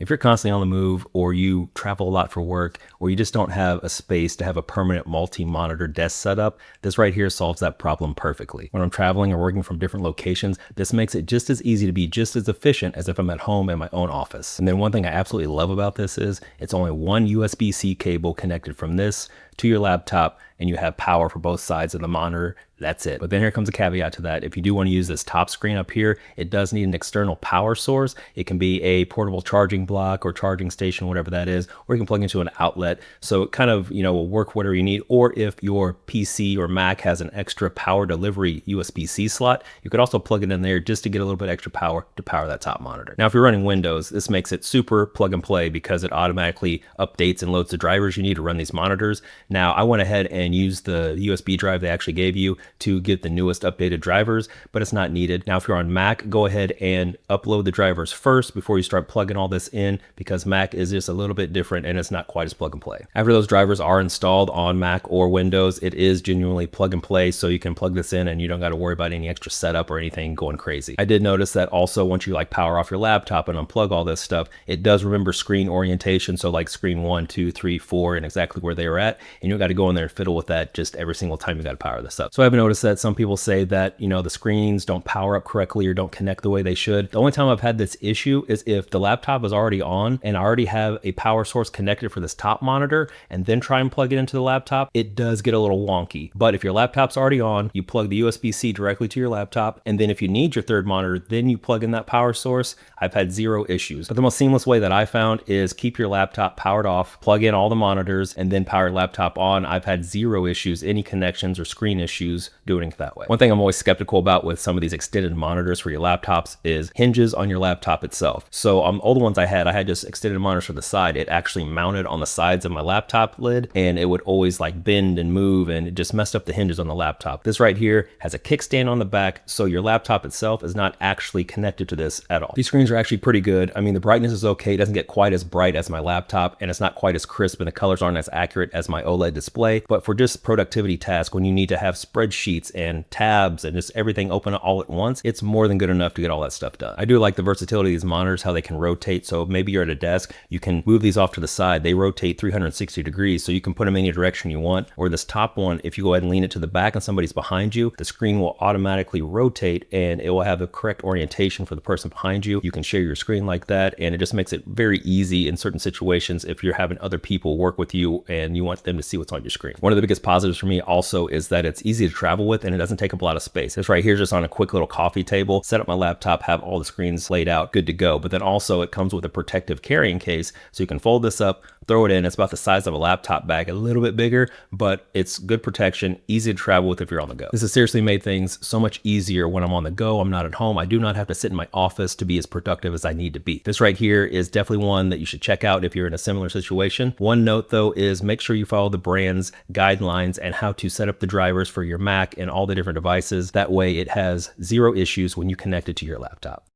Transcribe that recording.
If you're constantly on the move, or you travel a lot for work, or you just don't have a space to have a permanent multi-monitor desk setup, this right here solves that problem perfectly. When I'm traveling or working from different locations, this makes it just as easy to be just as efficient as if I'm at home in my own office. And then one thing I absolutely love about this is it's only one USB-C cable connected from this to your laptop, and you have power for both sides of the monitor. That's it. But then here comes a caveat to that. If you do want to use this top screen up here, it does need an external power source. It can be a portable charging block or charging station, whatever that is, or you can plug into an outlet. So it kind of, will work whatever you need. Or if your PC or Mac has an extra power delivery USB-C slot, you could also plug it in there just to get a little bit extra power to power that top monitor. Now, if you're running Windows, this makes it super plug and play because it automatically updates and loads the drivers you need to run these monitors. Now, I went ahead and used the USB drive they actually gave you to get the newest updated drivers, but it's not needed. Now, if you're on Mac, go ahead and upload the drivers first before you start plugging all this in, because Mac is just a little bit different and it's not quite as plug and play. After those drivers are installed on Mac or Windows, it is genuinely plug and play, so you can plug this in and you don't got to worry about any extra setup or anything going crazy. I did notice that also once you power off your laptop and unplug all this stuff, it does remember screen orientation, so like screen 1, 2, 3, 4 and exactly where they are at, and you don't got to go in there and fiddle with that just every single time you got to power this up. So I've noticed that some people say that, the screens don't power up correctly or don't connect the way they should. The only time I've had this issue is if the laptop is already on and I already have a power source connected for this top monitor and then try and plug it into the laptop, it does get a little wonky. But if your laptop's already on, you plug the USB-C directly to your laptop, and then if you need your third monitor, then you plug in that power source. I've had zero issues. But the most seamless way that I found is keep your laptop powered off, plug in all the monitors, and then power your laptop on. I've had zero issues, any connections or screen issues doing it that way. One thing I'm always skeptical about with some of these extended monitors for your laptops is hinges on your laptop itself. So all the ones I had just extended monitors for the side. It actually mounted on the sides of my laptop lid, and it would always bend and move, and it just messed up the hinges on the laptop. This right here has a kickstand on the back, so your laptop itself is not actually connected to this at all. These screens are actually pretty good. I mean, the brightness is okay. It doesn't get quite as bright as my laptop, and it's not quite as crisp, and the colors aren't as accurate as my OLED display. But for just productivity tasks, when you need to have spreadsheets and tabs and just everything open all at once, it's more than good enough to get all that stuff done. I do like the versatility of these monitors, how they can rotate. So maybe you're at a desk, you can move these off to the side. They rotate 360 degrees, so you can put them any direction you want. Or this top one, if you go ahead and lean it to the back and somebody's behind you, the screen will automatically rotate and it will have the correct orientation for the person behind you. You can share your screen like that, and it just makes it very easy in certain situations if you're having other people work with you and you want them to see what's on your screen. One of the biggest positives for me also is that it's easy to travel with and it doesn't take up a lot of space. This right here is just on a quick little coffee table. Set up my laptop, have all the screens laid out, good to go. But then also it comes with a protective carrying case, so you can fold this up, throw it in. It's about the size of a laptop bag, a little bit bigger, but it's good protection, easy to travel with if you're on the go. This has seriously made things so much easier when I'm on the go. I'm not at home. I do not have to sit in my office to be as productive as I need to be. This right here is definitely one that you should check out if you're in a similar situation. One note though is make sure you follow the brand's guidelines and how to set up the drivers for your Mac and all the different devices. That way it has zero issues when you connect it to your laptop.